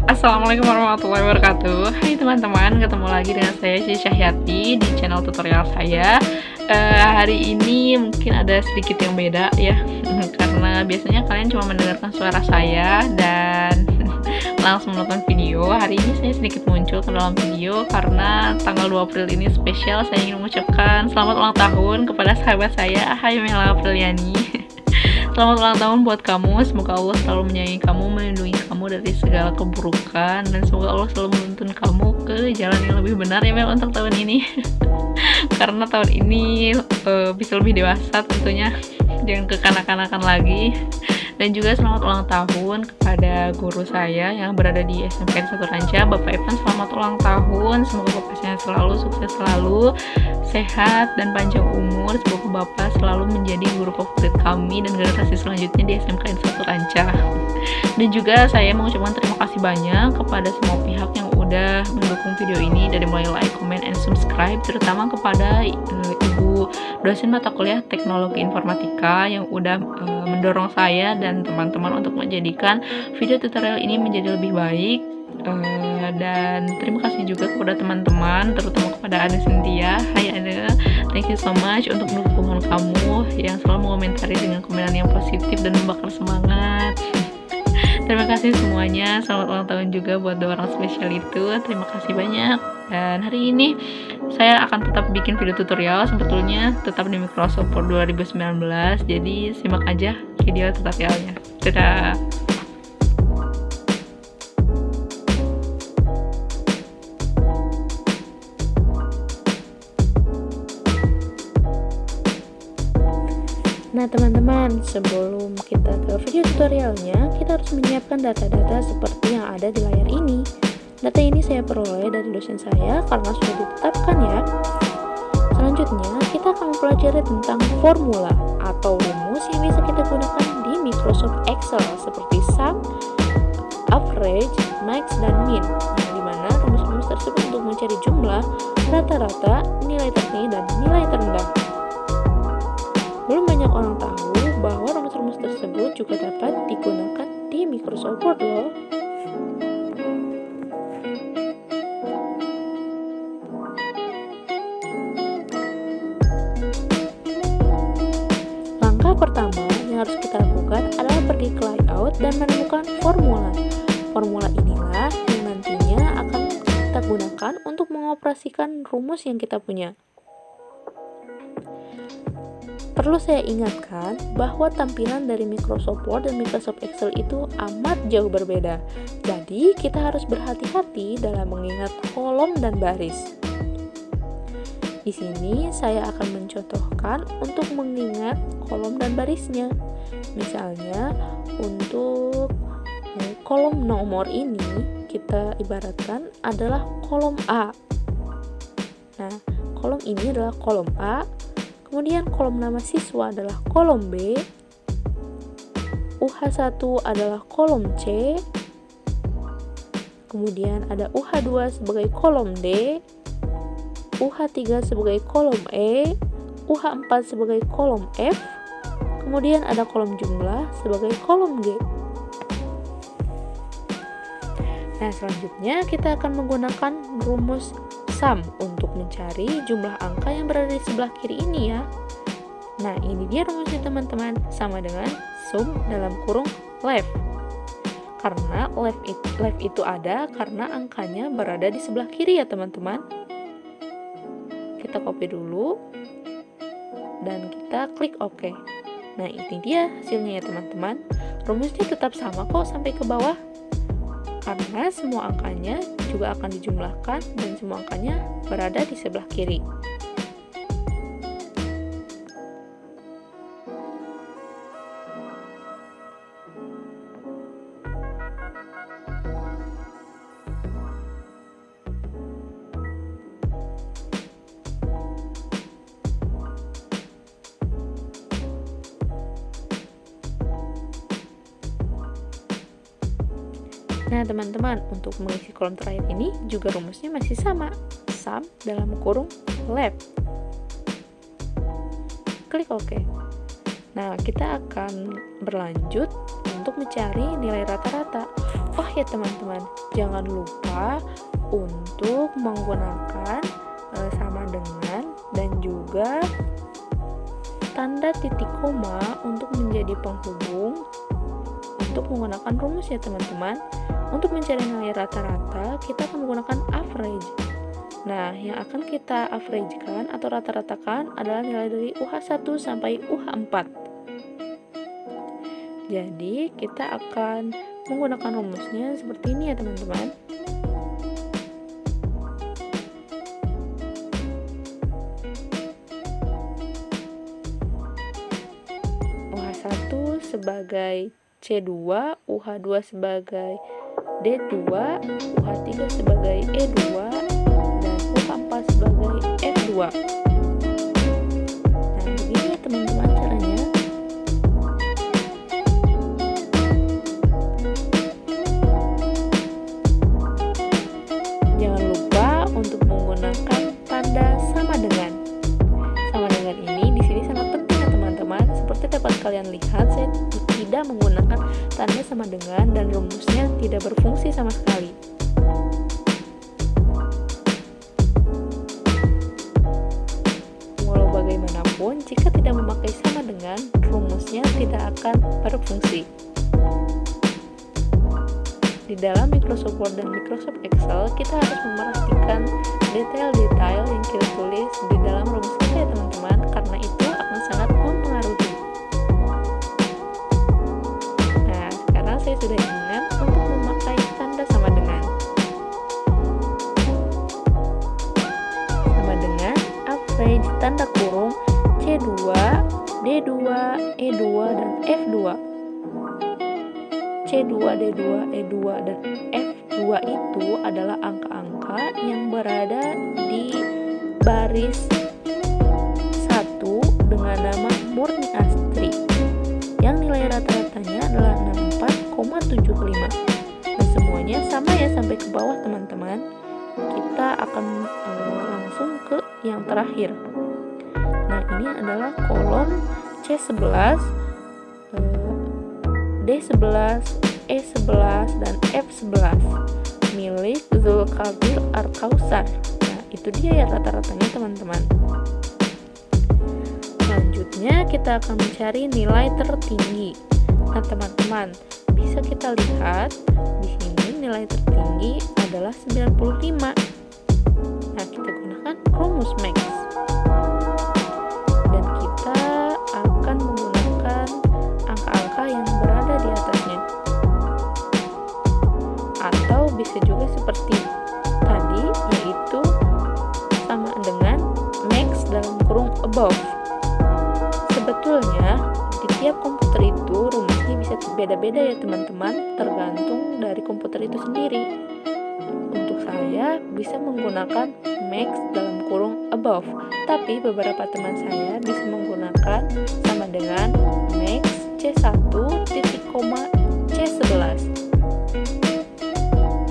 Assalamualaikum warahmatullahi wabarakatuh. Hai teman-teman, ketemu lagi dengan saya Cici Cahyati di channel tutorial saya. Hari ini mungkin ada sedikit yang beda ya, karena biasanya kalian cuma mendengarkan suara saya dan langsung menonton video. Hari ini saya sedikit muncul ke dalam video karena tanggal 2 April ini spesial. Saya ingin mengucapkan selamat ulang tahun kepada sahabat saya, Hai Mela Apriliani. Selamat ulang tahun buat kamu, semoga Allah selalu menyayangi kamu, melindungi kamu dari segala keburukan, dan semoga Allah selalu menuntun kamu ke jalan yang lebih benar ya Mel untuk tahun ini. Karena tahun ini bisa lebih dewasa tentunya, jangan kekanak-kanakan lagi. Dan juga selamat ulang tahun kepada guru saya yang berada di SMK 1 Ranca, Bapak Evan. Selamat ulang tahun, semoga Bapak sehat selalu, sukses selalu, sehat dan panjang umur. Semoga Bapak selalu menjadi guru favorit kami dan generasi selanjutnya di SMK 1 Ranca. Dan juga saya mengucapkan terima kasih banyak kepada semua pihak yang udah mendukung video ini, dari mulai like, comment, and subscribe, terutama kepada ibu dosen mata kuliah teknologi informatika yang udah mendorong saya dan teman-teman untuk menjadikan video tutorial ini menjadi lebih baik. Dan terima kasih juga kepada teman-teman, terutama kepada Ade Cynthia. Hai Ade, thank you so much untuk dukungan kamu yang selalu mengomentari dengan komentar yang positif dan membakar semangat. Terima kasih semuanya. Selamat ulang tahun juga buat dua orang spesial itu. Terima kasih banyak. Dan hari ini saya akan tetap bikin video tutorial, sebetulnya tetap di Microsoft Word 2019. Jadi simak aja video tutorialnya. Dadah. Nah teman-teman, sebelum kita ke video tutorialnya, kita harus menyiapkan data-data seperti yang ada di layar ini. Data ini saya peroleh dari dosen saya karena sudah ditetapkan ya. Selanjutnya, kita akan mempelajari tentang formula atau rumus yang bisa kita gunakan di Microsoft Excel seperti sum, average, max, dan min, yang dimana rumus-rumus tersebut untuk mencari jumlah, rata-rata, nilai tertinggi, dan nilai terendah. Belum banyak orang tahu bahwa rumus-rumus tersebut juga dapat digunakan di Microsoft Word loh. Langkah pertama yang harus kita lakukan adalah pergi ke layout dan menemukan formula. Formula inilah yang nantinya akan kita gunakan untuk mengoperasikan rumus yang kita punya. Perlu saya ingatkan bahwa tampilan dari Microsoft Word dan Microsoft Excel itu amat jauh berbeda. Jadi, kita harus berhati-hati dalam mengingat kolom dan baris. Di sini saya akan mencontohkan untuk mengingat kolom dan barisnya. Misalnya, untuk kolom nomor ini kita ibaratkan adalah kolom A. Nah, kolom ini adalah kolom A. Kemudian kolom nama siswa adalah kolom B, UH1 adalah kolom C, kemudian ada UH2 sebagai kolom D, UH3 sebagai kolom E, UH4 sebagai kolom F, kemudian ada kolom jumlah sebagai kolom G. Nah, selanjutnya kita akan menggunakan rumus sum untuk mencari jumlah angka yang berada di sebelah kiri ini ya. Nah, ini dia rumusnya teman-teman, sama dengan sum dalam kurung left. Karena left itu ada karena angkanya berada di sebelah kiri ya teman-teman. Kita copy dulu dan kita klik OK. Nah, ini dia hasilnya ya teman-teman. Rumusnya tetap sama kok sampai ke bawah, karena semua angkanya juga akan dijumlahkan dan semua angkanya berada di sebelah kiri. Nah teman-teman, untuk mengisi kolom terakhir ini juga rumusnya masih sama, sum dalam kurung left. Klik OK. Nah, kita akan berlanjut untuk mencari nilai rata-rata. Oh ya teman-teman, jangan lupa untuk menggunakan sama dengan dan juga tanda titik koma untuk menjadi penghubung untuk menggunakan rumus ya teman-teman. Untuk mencari nilai rata-rata, kita akan menggunakan average. Nah, yang akan kita average-kan atau rata-ratakan adalah nilai dari UH1 sampai UH4. Jadi, kita akan menggunakan rumusnya seperti ini ya teman-teman. UH1 sebagai C2, UH2 sebagai D2, UH3 sebagai E2, dan UH4 sebagai F2. Nah, begini ya teman-teman caranya. Jangan lupa untuk menggunakan tanda sama dengan. Sama dengan ini di sini sangat penting ya teman-teman. Seperti dapat kalian lihat, saya tidak menggunakan tanda sama dengan dan rumusnya tidak berfungsi sama sekali. Walau bagaimanapun, jika tidak memakai sama dengan, rumusnya tidak akan berfungsi. Di dalam Microsoft Word dan Microsoft Excel, kita harus memastikan detail-detail yang kita tulis di dalam rumus kita ya teman-teman, karena itu akan sangat mempengaruhi. Nah, sekarang saya sudah ingat untuk memakai tanda sama dengan. Sama dengan average tanda kurung C2, D2, E2, dan F2. C2, D2, E2, dan F2 itu adalah angka-angka yang berada di baris 1 dengan nama Murni Astri, yang nilai rata-ratanya adalah 64,75. Dan semuanya sama ya sampai ke bawah teman-teman. Kita akan langsung ke yang terakhir. Nah, ini adalah kolom C11, D11, E11, dan F11 milik Zulkifli Arkausar. Nah, itu dia ya rata-ratanya teman-teman. Selanjutnya kita akan mencari nilai tertinggi. Nah teman-teman, bisa kita lihat di sini nilai tertinggi adalah 95. Nah, kita gunakan rumus max. Dan kita akan menggunakan angka-angka yang berada di atasnya. Atau bisa juga seperti tadi, yaitu sama dengan max dalam kurung above. Sebetulnya di tiap komputer itu rumusnya bisa beda-beda ya teman-teman, tergantung dari komputer itu sendiri. Untuk saya bisa menggunakan max dalam kurung above, tapi beberapa teman saya bisa menggunakan sama dengan max C1 titik koma C11.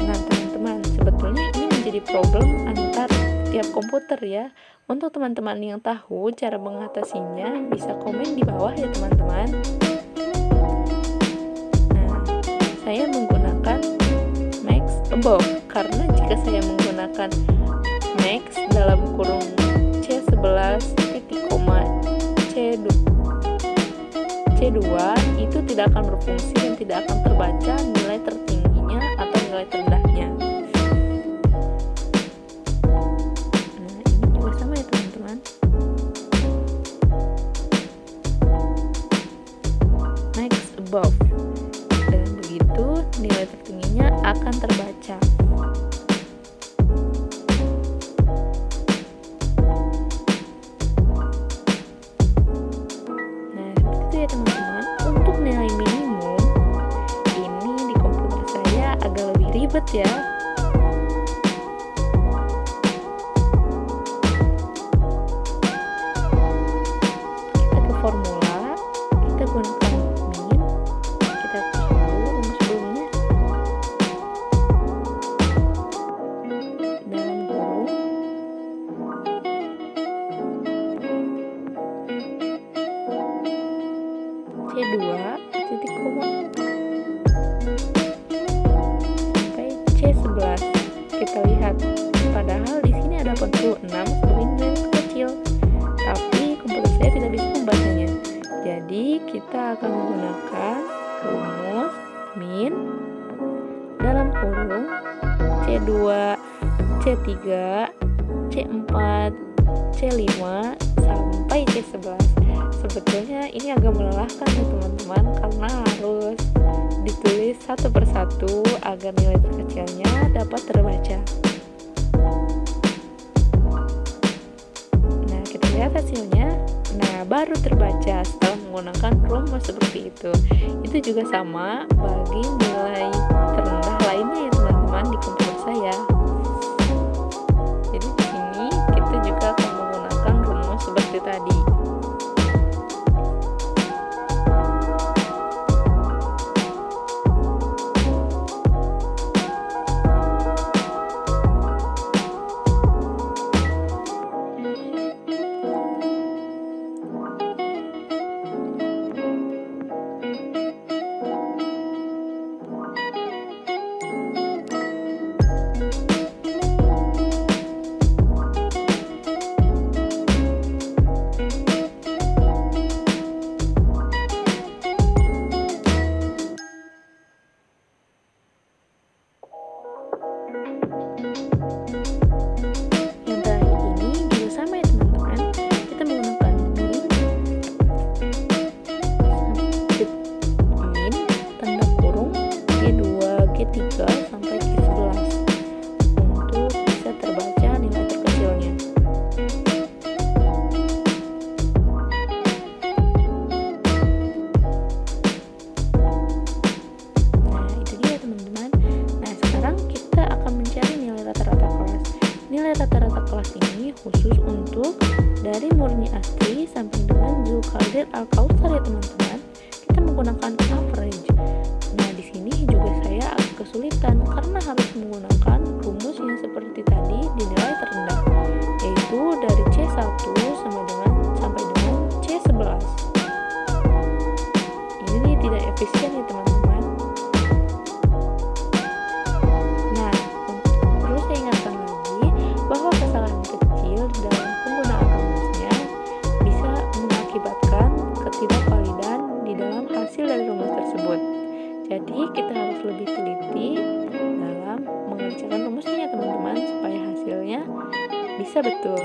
Nah teman-teman, sebetulnya ini menjadi problem antar tiap komputer ya. Untuk teman-teman yang tahu cara mengatasinya, bisa komen di bawah ya teman-teman. Nah, saya menggunakan max above karena jika saya menggunakan max dalam kurung C11 titik koma C2 itu tidak akan berfungsi dan tidak akan terbaca nilai tertingginya atau nilai terendahnya. Above. Dengan begitu nilai tertingginya akan terbaca. Nah, seperti itu ya teman-teman. Untuk nilai minimum ini di komputer saya agak lebih ribet ya. Kita ke formula, kita gunakan C2 titik koma sampai C11. Kita lihat, padahal di sini ada 46 sebagai nilai terkecil, tapi komputer saya tidak bisa membacanya. Jadi kita akan menggunakan rumus min dalam kurung C2, C3, C4, C5 sampai C11. Sebetulnya ini agak melelahkan ya teman-teman, karena harus ditulis satu persatu agar nilai terkecilnya dapat terbaca. Nah, kita lihat hasilnya. Nah, baru terbaca setelah menggunakan rumus seperti itu. Itu juga sama bagi nilai terendah lainnya ya teman-teman di komputer saya. Jadi di sini kita juga akan menggunakan rumus seperti tadi. Yang terakhir ini juga sama ya teman-teman. Kita menggunakan min tanda kurung G2, G3 sampai G11 untuk bisa terbaca nilai terkecilnya. Nah, itu dia teman-teman. Nah, sekarang kita akan mencari nilai rata-rata kelas. Nilai rata-rata kelas ini khusus untuk dari Murni Astri sampai dengan Zulkadir Al-Kautsar ya teman-teman. Kita menggunakan average. Nah, di sini juga saya agak kesulitan karena harus menggunakan rumus yang seperti tadi di nilai terendah, yaitu dari C1 sampai dengan C11. Ini tidak efisien ya teman-teman. Nah, perlu saya ingatkan lagi bahwa kesalahan kecil dalam penggunaan rumusnya bisa mengakibatkan ketidakvalidan di dalam hasil dari rumus tersebut. Jadi kita harus lebih teliti dalam mengerjakan rumusnya ya teman-teman, supaya hasilnya bisa betul.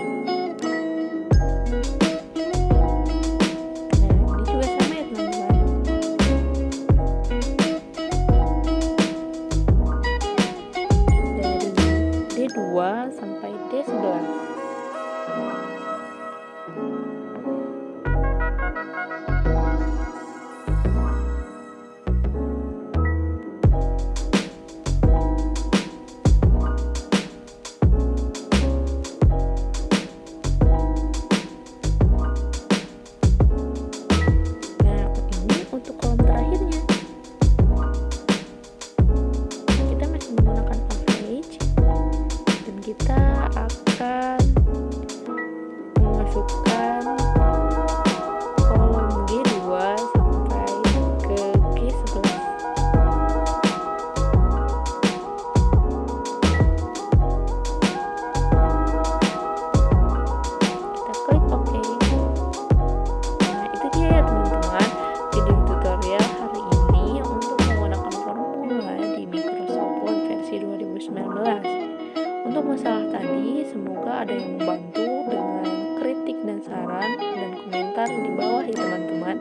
Nah, ini juga sama ya teman-teman. Dari D2 sampai D11. Nah, ini untuk kolom terakhirnya. Kita masih menggunakan average dan kita akan memasukkan kolom G2 sampai ke G11. Kita klik OK. Nah, itu dia ya teman-teman, video tutorial hari ini untuk menggunakan formula di Microsoft Word versi 2019. Untuk masalah tadi, semoga ada yang membantu dengan kritik dan saran dan komentar di bawah ya teman-teman.